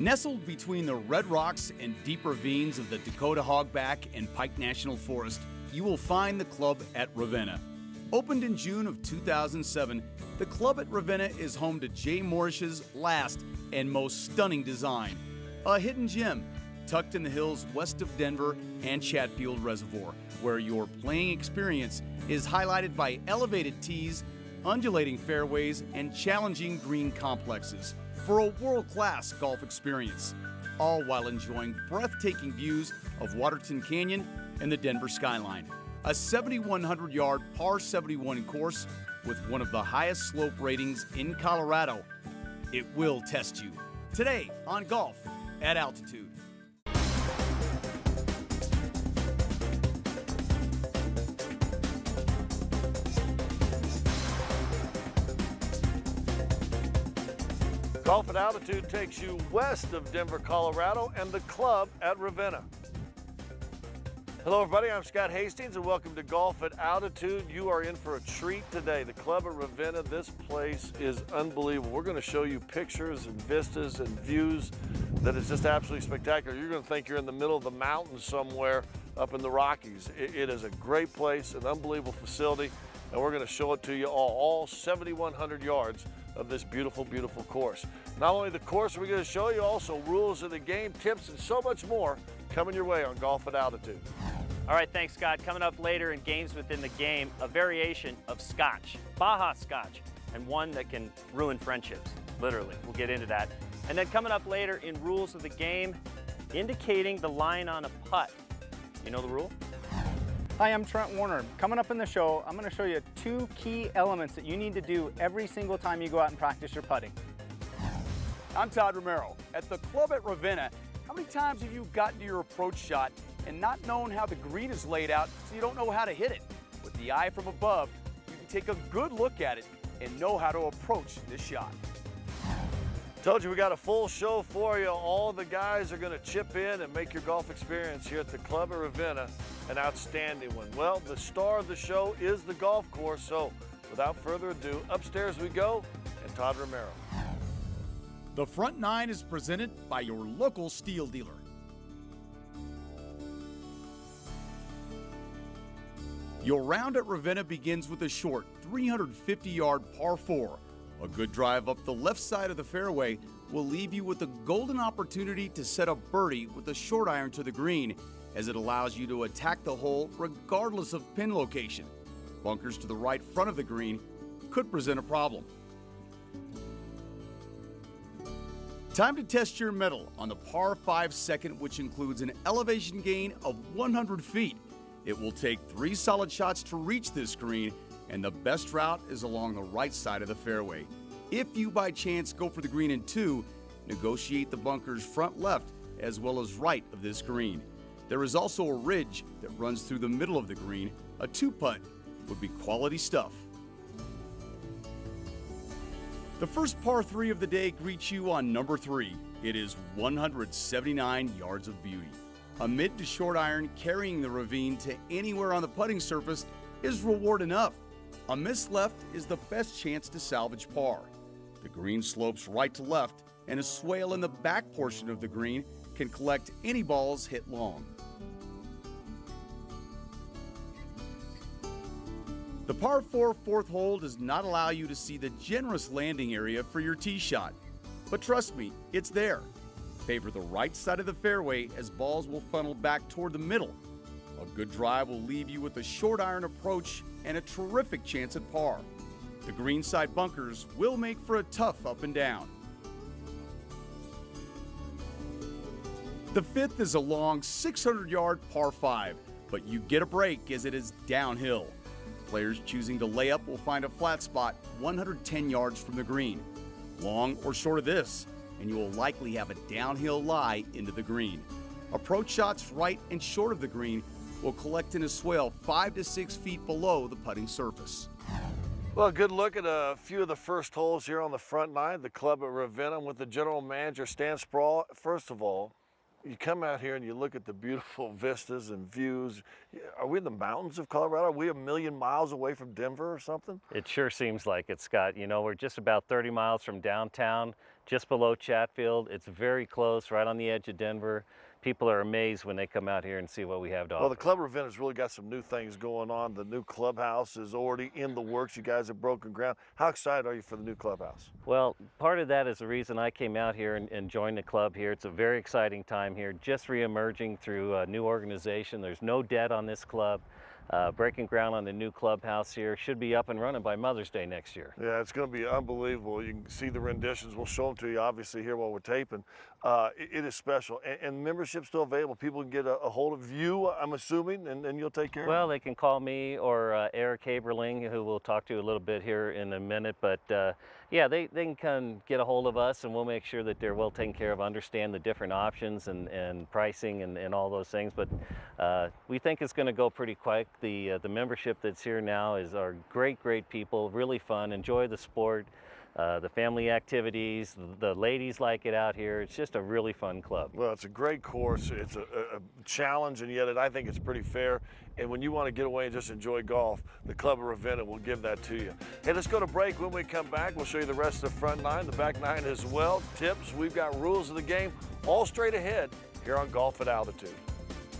Nestled between the red rocks and deep ravines of the Dakota Hogback and Pike National Forest, you will find the Club at Ravenna. Opened in June of 2007, the Club at Ravenna is home to Jay Morrish's last and most stunning design, a hidden gem tucked in the hills west of Denver and Chatfield Reservoir, where your playing experience is highlighted by elevated tees, undulating fairways, and challenging green complexes for a world-class golf experience, all while enjoying breathtaking views of Waterton Canyon and the Denver skyline. A 7,100-yard par 71 course with one of the highest slope ratings in Colorado. It will test you. Today on Golf at Altitude. Golf at Altitude takes you west of Denver, Colorado, and the Club at Ravenna. Hello everybody, I'm Scott Hastings and welcome to Golf at Altitude. You are in for a treat today. The Club at Ravenna, this place is unbelievable. We're going to show you pictures and vistas and views that is just absolutely spectacular. You're going to think you're in the middle of the mountains somewhere up in the Rockies. It is a great place, an unbelievable facility, and we're going to show it to you all 7,100 yards of this beautiful, beautiful course. Not only the course, we're going to show you also rules of the game, tips, and so much more coming your way on Golf at Altitude. All right, thanks, Scott. Coming up later in Games Within the Game, a variation of Scotch, Baja Scotch, and one that can ruin friendships, literally. We'll get into that. And then coming up later in Rules of the Game, indicating the line on a putt. You know the rule? Hi, I'm Trent Warner. Coming up in the show, I'm going to show you 2 key elements that you need to do every single time you go out and practice your putting. I'm Todd Romero. At the Club at Ravenna, how many times have you gotten to your approach shot and not known how the green is laid out so you don't know how to hit it? With the eye from above, you can take a good look at it and know how to approach this shot. Told you we got a full show for you. All the guys are going to chip in and make your golf experience here at the Club at Ravenna an outstanding one. Well, the star of the show is the golf course, so without further ado, upstairs we go, and Todd Romero. The Front 9 is presented by your local steel dealer. Your round at Ravenna begins with a short 350-yard par 4. A good drive up the left side of the fairway will leave you with a golden opportunity to set up birdie with a short iron to the green, as it allows you to attack the hole regardless of pin location. Bunkers to the right front of the green could present a problem. Time to test your mettle on the par 5 second, which includes an elevation gain of 100 feet. It will take 3 solid shots to reach this green, and the best route is along the right side of the fairway. If you by chance go for the green in 2, negotiate the bunkers front left as well as right of this green. There is also a ridge that runs through the middle of the green. A 2-putt would be quality stuff. The first par 3 of the day greets you on number 3. It is 179 yards of beauty. A mid to short iron carrying the ravine to anywhere on the putting surface is reward enough. A miss left is the best chance to salvage par. The green slopes right to left, and a swale in the back portion of the green can collect any balls hit long. The par 4 fourth hole does not allow you to see the generous landing area for your tee shot, but trust me, it's there. Favor the right side of the fairway as balls will funnel back toward the middle. A good drive will leave you with a short iron approach and a terrific chance at par. The greenside bunkers will make for a tough up and down. The 5th is a long 600-yard par 5, but you get a break as it is downhill. Players choosing to lay up will find a flat spot 110 yards from the green. Long or short of this, and you will likely have a downhill lie into the green. Approach shots right and short of the green will collect in a swale 5 to 6 feet below the putting surface. Well, good look at a few of the first holes here on the Front 9, the Club at Ravenna with the general manager, Stan Sproul. First of all, you come out here and you look at the beautiful vistas and views. Are we in the mountains of Colorado? Are we a million miles away from Denver or something? It sure seems like it, Scott. You know, we're just about 30 miles from downtown, just below Chatfield. It's very close, right on the edge of Denver. People are amazed when they come out here and see what we have to offer. Well, the Club Ravenna's really got some new things going on. The new clubhouse is already in the works. You guys have broken ground. How excited are you for the new clubhouse? Well, part of that is the reason I came out here and joined the club here. It's a very exciting time here, just re-emerging through a new organization. There's no debt on this club. Breaking ground on the new clubhouse here. Should be up and running by Mother's Day next year. Yeah, it's going to be unbelievable. You can see the renditions. We'll show them to you, obviously, here while we're taping. It is special. And membership's still available. People can get a hold of you, I'm assuming, and you'll take care of it? Well, they can call me or Eric Haberling, who we'll talk to a little bit here in a minute. But yeah, they can come get a hold of us, and we'll make sure that they're well taken care of, understand the different options and pricing and all those things. But we think it's going to go pretty quick. The membership that's here now are great people, really fun, enjoy the sport, the family activities, the ladies like it out here. It's just a really fun club. Well, it's a great course. It's a challenge, and yet I think it's pretty fair. And when you want to get away and just enjoy golf, the Club of Ravenna will give that to you. Hey, let's go to break. When we come back, we'll show you the rest of the front nine, the back nine as well, tips. We've got rules of the game all straight ahead here on Golf at Altitude.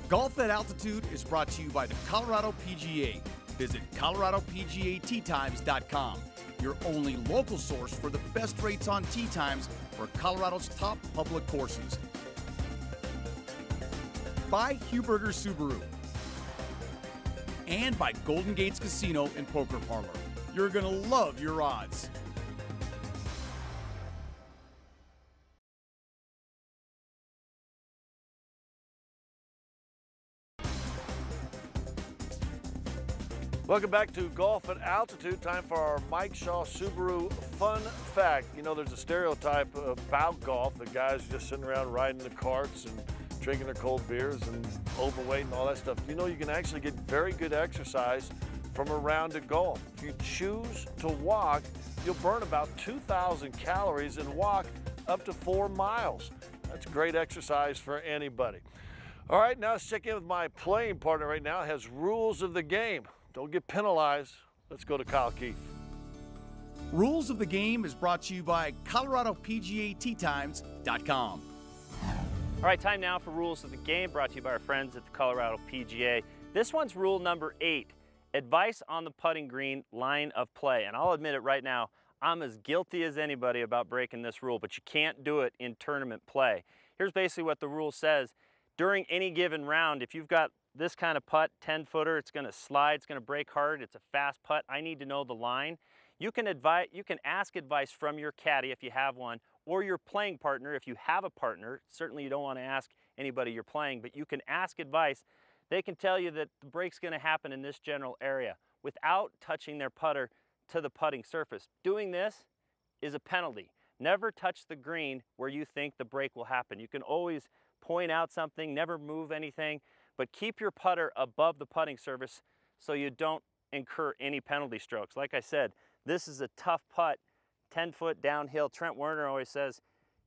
Golf at Altitude is brought to you by the Colorado PGA. Visit ColoradoPGATeetimes.com, your only local source for the best rates on tee times for Colorado's top public courses. By Huberger Subaru. And by Golden Gates Casino and Poker Parlor. You're gonna love your odds. Welcome back to Golf at Altitude. Time for our Mike Shaw Subaru fun fact. You know, there's a stereotype about golf that guys are just sitting around riding the carts and drinking their cold beers and overweight and all that stuff. You know, you can actually get very good exercise from a round of golf. If you choose to walk, you'll burn about 2,000 calories and walk up to 4 miles. That's great exercise for anybody. All right, now let's check in with my playing partner right now. It has rules of the game. Don't get penalized. Let's go to Kyle Keefe. Rules of the Game is brought to you by ColoradoPGATeetimes.com. All right, time now for Rules of the Game, brought to you by our friends at the Colorado PGA. This one's rule number 8, advice on the putting green line of play. And I'll admit it right now, I'm as guilty as anybody about breaking this rule, but you can't do it in tournament play. Here's basically what the rule says. During any given round, if you've got this kind of putt, 10-footer, it's gonna slide, it's gonna break hard, it's a fast putt, I need to know the line. You can ask advice from your caddy if you have one, or your playing partner if you have a partner. Certainly you don't wanna ask anybody you're playing, but you can ask advice. They can tell you that the break's gonna happen in this general area without touching their putter to the putting surface. Doing this is a penalty. Never touch the green where you think the break will happen. You can always point out something, never move anything, but keep your putter above the putting surface so you don't incur any penalty strokes. Like I said, this is a tough putt, 10-foot downhill. Trent Werner always says,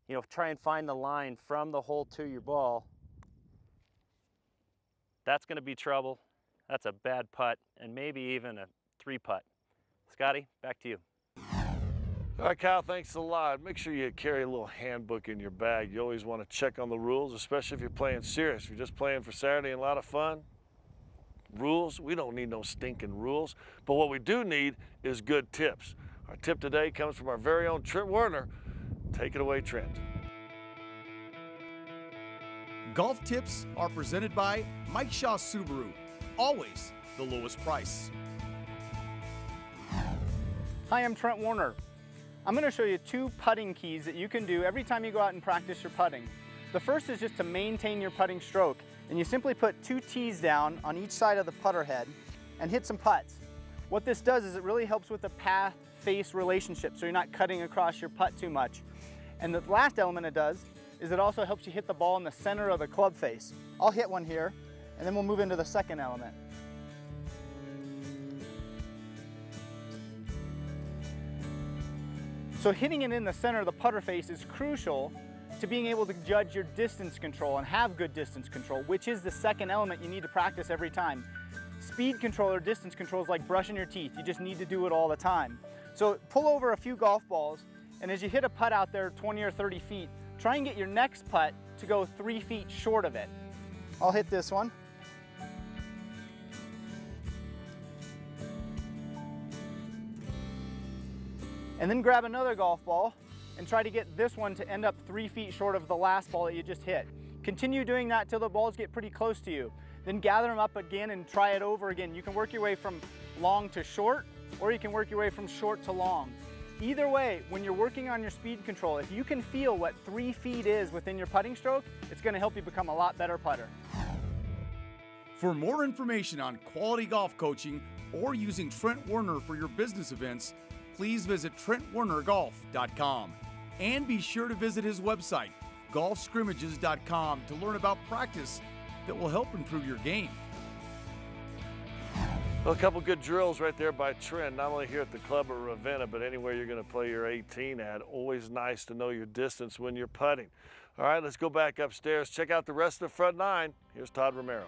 you know, try and find the line from the hole to your ball. That's gonna be trouble. That's a bad putt, and maybe even a 3-putt. Scotty, back to you. All right, Kyle, thanks a lot. Make sure you carry a little handbook in your bag. You always want to check on the rules, especially if you're playing serious. If you're just playing for Saturday and a lot of fun, rules, we don't need no stinking rules. But what we do need is good tips. Our tip today comes from our very own Trent Werner. Take it away, Trent. Golf tips are presented by Mike Shaw Subaru. Always the lowest price. Hi, I'm Trent Werner. I'm going to show you 2 putting keys that you can do every time you go out and practice your putting. The first is just to maintain your putting stroke, and you simply put 2 tees down on each side of the putter head and hit some putts. What this does is it really helps with the path-face relationship, so you're not cutting across your putt too much. And the last element it does is it also helps you hit the ball in the center of the club face. I'll hit one here, and then we'll move into the second element. So hitting it in the center of the putter face is crucial to being able to judge your distance control and have good distance control, which is the second element you need to practice every time. Speed control or distance control is like brushing your teeth. You just need to do it all the time. So pull over a few golf balls And as you hit a putt out there 20 or 30 feet, try and get your next putt to go 3 feet short of it. I'll hit this one. And then grab another golf ball and try to get this one to end up 3 feet short of the last ball that you just hit. Continue doing that till the balls get pretty close to you. Then gather them up again and try it over again. You can work your way from long to short, or you can work your way from short to long. Either way, when you're working on your speed control, if you can feel what 3 feet is within your putting stroke, it's going to help you become a lot better putter. For more information on quality golf coaching or using Trent Werner for your business events, please visit TrentWernerGolf.com. And be sure to visit his website, golfscrimmages.com, to learn about practice that will help improve your game. Well, a couple good drills right there by Trent, not only here at the club at Ravenna, but anywhere you're going to play your 18 at. Always nice to know your distance when you're putting. All right, let's go back upstairs, check out the rest of the front nine. Here's Todd Romero.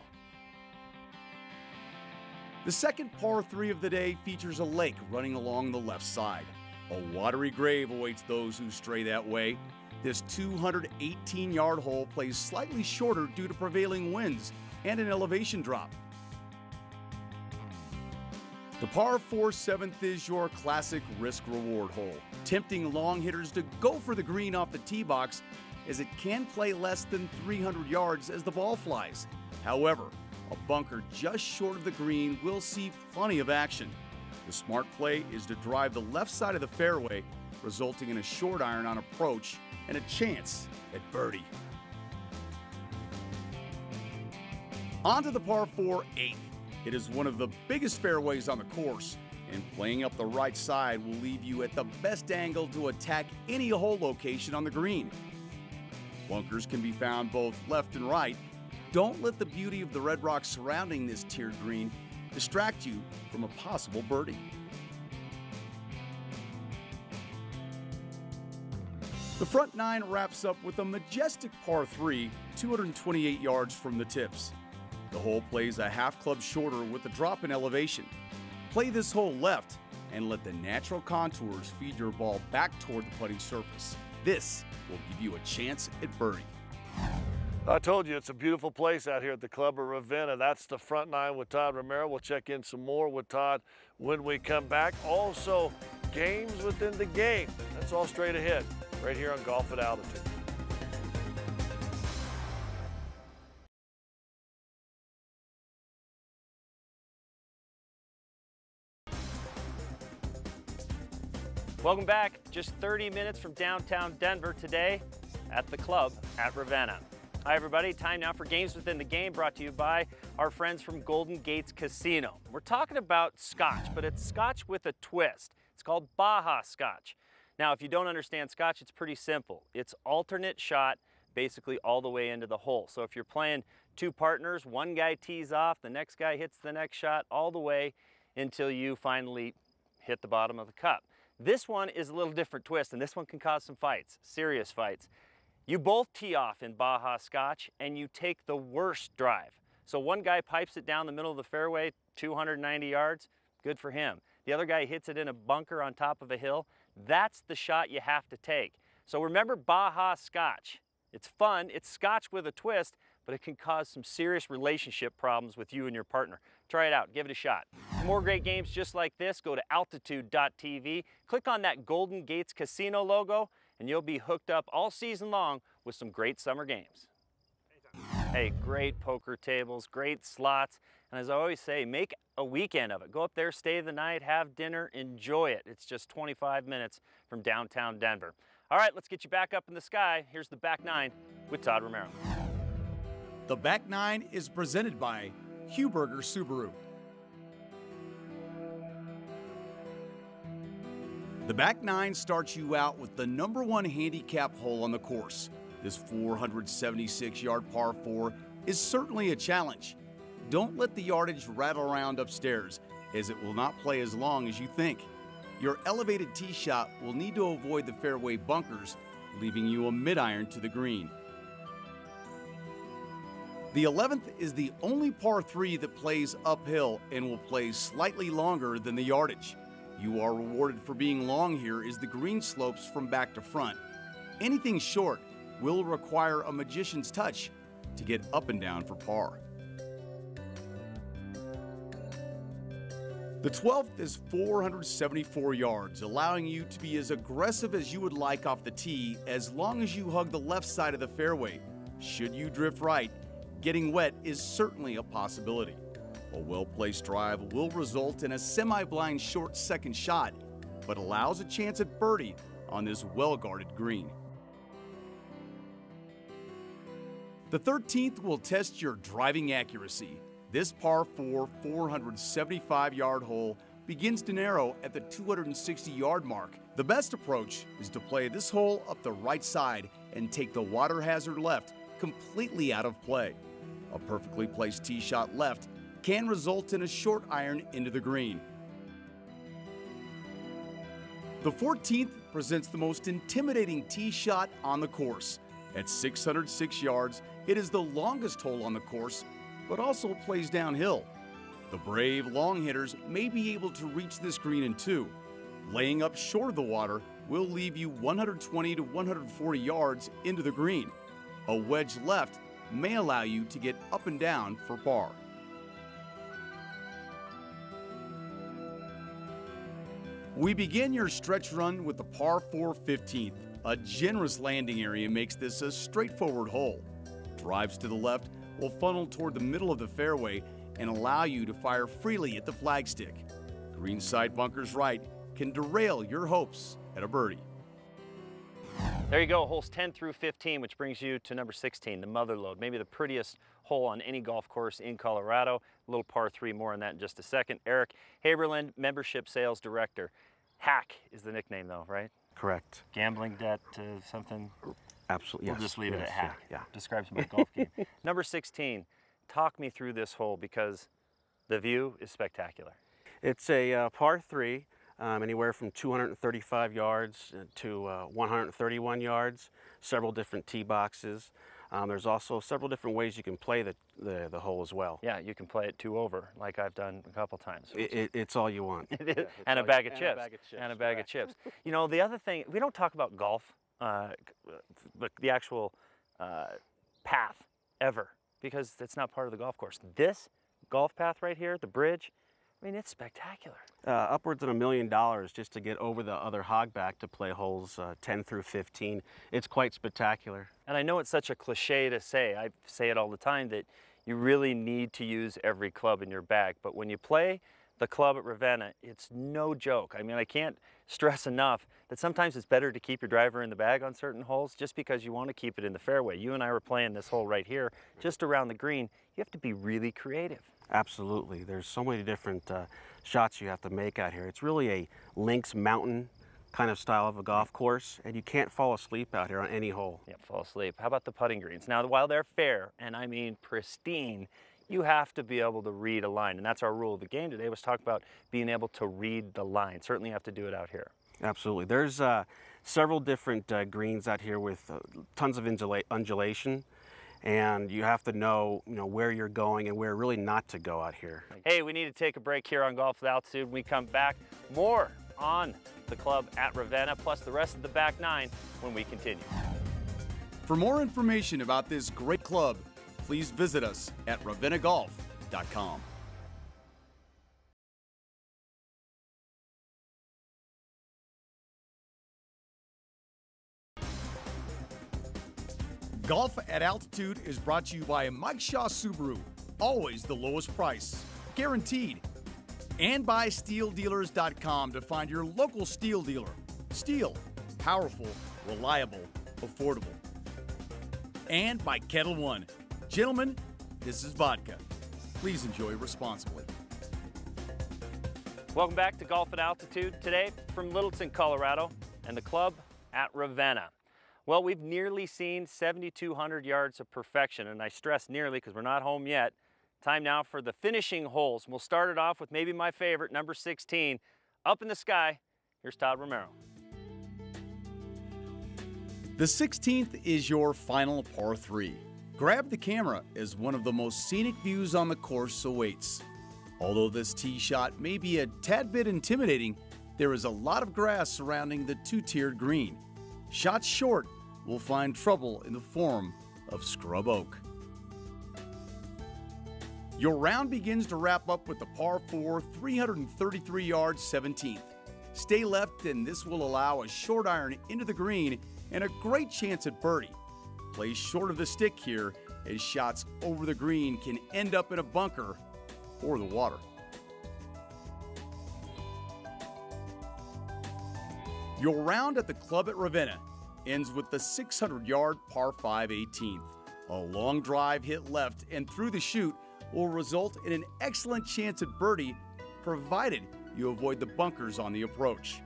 The second par 3 of the day features a lake running along the left side. A watery grave awaits those who stray that way. This 218-yard hole plays slightly shorter due to prevailing winds and an elevation drop. The par 4 7th is your classic risk-reward hole, tempting long hitters to go for the green off the tee box, as it can play less than 300 yards as the ball flies. However, a bunker just short of the green will see plenty of action. The smart play is to drive the left side of the fairway, resulting in a short iron on approach and a chance at birdie. On to the par 4 8th. It is one of the biggest fairways on the course, and playing up the right side will leave you at the best angle to attack any hole location on the green. Bunkers can be found both left and right. Don't let the beauty of the red rocks surrounding this tiered green distract you from a possible birdie. The front nine wraps up with a majestic par 3, 228 yards from the tips. The hole plays a half club shorter with a drop in elevation. Play this hole left and let the natural contours feed your ball back toward the putting surface. This will give you a chance at birdie. I told you it's a beautiful place out here at the club of Ravenna. That's the front nine with Todd Romero. We'll check in some more with Todd when we come back. Also, games within the game. That's all straight ahead, right here on Golf at Altitude. Welcome back. Just 30 minutes from downtown Denver today at the club at Ravenna. Hi everybody, time now for Games Within the Game, brought to you by our friends from Golden Gates Casino. We're talking about scotch, but it's scotch with a twist. It's called Baja Scotch. Now, if you don't understand scotch, it's pretty simple. It's alternate shot basically all the way into the hole. So if you're playing two partners, one guy tees off, the next guy hits the next shot all the way until you finally hit the bottom of the cup. This one is a little different twist, and this one can cause some fights, serious fights. You both tee off in Baja Scotch and you take the worst drive. So one guy pipes it down the middle of the fairway, 290 yards, good for him. The other guy hits it in a bunker on top of a hill. That's the shot you have to take. So remember Baja Scotch. It's fun, it's scotch with a twist, but it can cause some serious relationship problems with you and your partner. Try it out, give it a shot. For more great games just like this, go to AltitudeTV, click on that Golden Gates Casino logo, and you'll be hooked up all season long with some great summer games. Hey, great poker tables, great slots, and as I always say, make a weekend of it. Go up there, stay the night, have dinner, enjoy it. It's just 25 minutes from downtown Denver. All right, let's get you back up in the sky. Here's the back nine with Todd Romero. The back nine is presented by Huberger Subaru. The back nine starts you out with the #1 handicap hole on the course. This 476-yard par 4 is certainly a challenge. Don't let the yardage rattle around upstairs, as it will not play as long as you think. Your elevated tee shot will need to avoid the fairway bunkers, leaving you a mid-iron to the green. The 11th is the only par 3 that plays uphill and will play slightly longer than the yardage. you are rewarded for being long here is the green slopes from back to front. Anything short will require a magician's touch to get up and down for par. The 12th is 474 yards, allowing you to be as aggressive as you would like off the tee as long as you hug the left side of the fairway. Should you drift right, getting wet is certainly a possibility. A well-placed drive will result in a semi-blind short second shot, but allows a chance at birdie on this well-guarded green. The 13th will test your driving accuracy. This par 4 475-yard hole begins to narrow at the 260-yard mark. The best approach is to play this hole up the right side and take the water hazard left completely out of play. A perfectly placed tee shot left can result in a short iron into the green. The 14th presents the most intimidating tee shot on the course. At 606 yards, it is the longest hole on the course, but also plays downhill. The brave long hitters may be able to reach this green in two. Laying up short of the water will leave you 120 to 140 yards into the green. A wedge left may allow you to get up and down for par. We begin your stretch run with the par 4 15th. A generous landing area makes this a straightforward hole. Drives to the left will funnel toward the middle of the fairway and allow you to fire freely at the flagstick. Greenside bunkers right can derail your hopes at a birdie. There you go, holes 10 through 15, which brings you to number 16, the Mother Lode. Maybe the prettiest hole on any golf course in Colorado. A little par 3, more on that in just a second. Eric Haberland, Membership Sales Director. Hack is the nickname though, right? Correct. Gambling debt, something? Absolutely, We'll just leave it at yes, hack. Yeah. Describes my golf game. Number 16, talk me through this hole because the view is spectacular. It's a par 3, anywhere from 235 yards to 131 yards, several different tee boxes. There's also several different ways you can play the hole as well. Yeah, you can play it 2 over, like I've done a couple times. It's all you want. Yeah, and a bag of chips. And a bag of chips. You know, the other thing, we don't talk about golf, the actual path ever, because it's not part of the golf course. This golf path right here, the bridge, I mean, it's spectacular. Upwards of $1 million just to get over the other hogback to play holes 10 through 15. It's quite spectacular. And I know it's such a cliche to say, I say it all the time, that you really need to use every club in your bag. But when you play the club at Ravenna, it's no joke. I mean, I can't stress enough that sometimes it's better to keep your driver in the bag on certain holes just because you want to keep it in the fairway. You and I were playing this hole right here, just around the green. You have to be really creative. Absolutely. There's so many different shots you have to make out here. It's really a links mountain kind of style of a golf course, and you can't fall asleep out here on any hole. Yeah, fall asleep. How about the putting greens? Now, while they're fair, and I mean pristine, you have to be able to read a line, and that's our rule of the game today, was talk about being able to read the line. Certainly have to do it out here. Absolutely. There's several different greens out here with tons of undulation, and you have to know where you're going and where really not to go out here. Hey, we need to take a break here on Golf with Altitude. When we come back, more on the club at Ravenna, plus the rest of the back nine when we continue. For more information about this great club, please visit us at ravennagolf.com. Golf at Altitude is brought to you by Mike Shaw Subaru, always the lowest price, guaranteed. And by SteelDealers.com to find your local steel dealer. Steel, powerful, reliable, affordable. And by Kettle One. Gentlemen, this is vodka. Please enjoy responsibly. Welcome back to Golf at Altitude. Today from Littleton, Colorado, and the club at Ravenna. Well, we've nearly seen 7,200 yards of perfection, and I stress nearly because we're not home yet. Time now for the finishing holes. We'll start it off with maybe my favorite, number 16, up in the sky. Here's Todd Romero. The 16th is your final par 3. Grab the camera as one of the most scenic views on the course awaits. Although this tee shot may be a tad bit intimidating, There is a lot of grass surrounding the two-tiered green. Shots short will find trouble in the form of scrub oak. Your round begins to wrap up with the par 4, 333 yards 17th. Stay left, and this will allow a short iron into the green and a great chance at birdie. Play short of the stick here, as shots over the green can end up in a bunker or the water. Your round at the club at Ravenna ends with the 600-yard par 5 18th. A long drive hit left and through the chute will result in an excellent chance at birdie, provided you avoid the bunkers on the approach.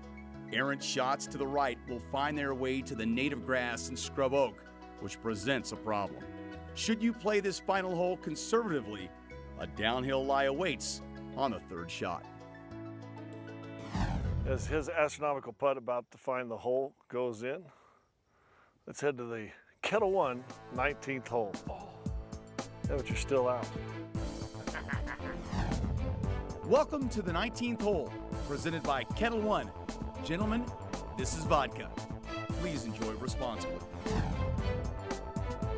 Errant shots to the right will find their way to the native grass and scrub oak, which presents a problem. Should you play this final hole conservatively, a downhill lie awaits on the third shot. As his astronomical putt about to find the hole goes in, let's head to the Kettle One 19th hole. Yeah, but you're still out. Welcome to the 19th hole, presented by Kettle One. Gentlemen, this is vodka. Please enjoy responsibly.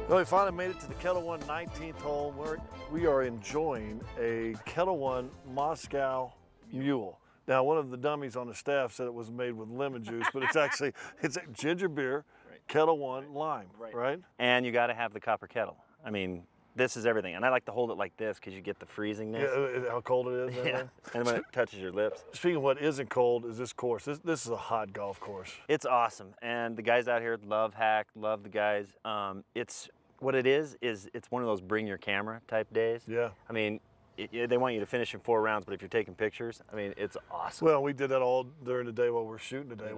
Well, we finally made it to the Kettle One 19th hole, where we are enjoying a Kettle One Moscow Mule. Now, one of the dummies on the staff said it was made with lemon juice, but it's actually, it's a ginger beer, Kettle One lime, right? And you got to have the copper kettle. I mean, this is everything. And I like to hold it like this because you get the freezingness. Yeah, how cold it is. Yeah. And when it touches your lips. Speaking of what isn't cold, is this course. This is a hot golf course. It's awesome. And the guys out here love Hack, love the guys. It's what it is it's one of those bring your camera type days. Yeah. I mean, they want you to finish in 4 rounds, but if you're taking pictures, I mean, it's awesome. Well, we did that all during the day while we're shooting today.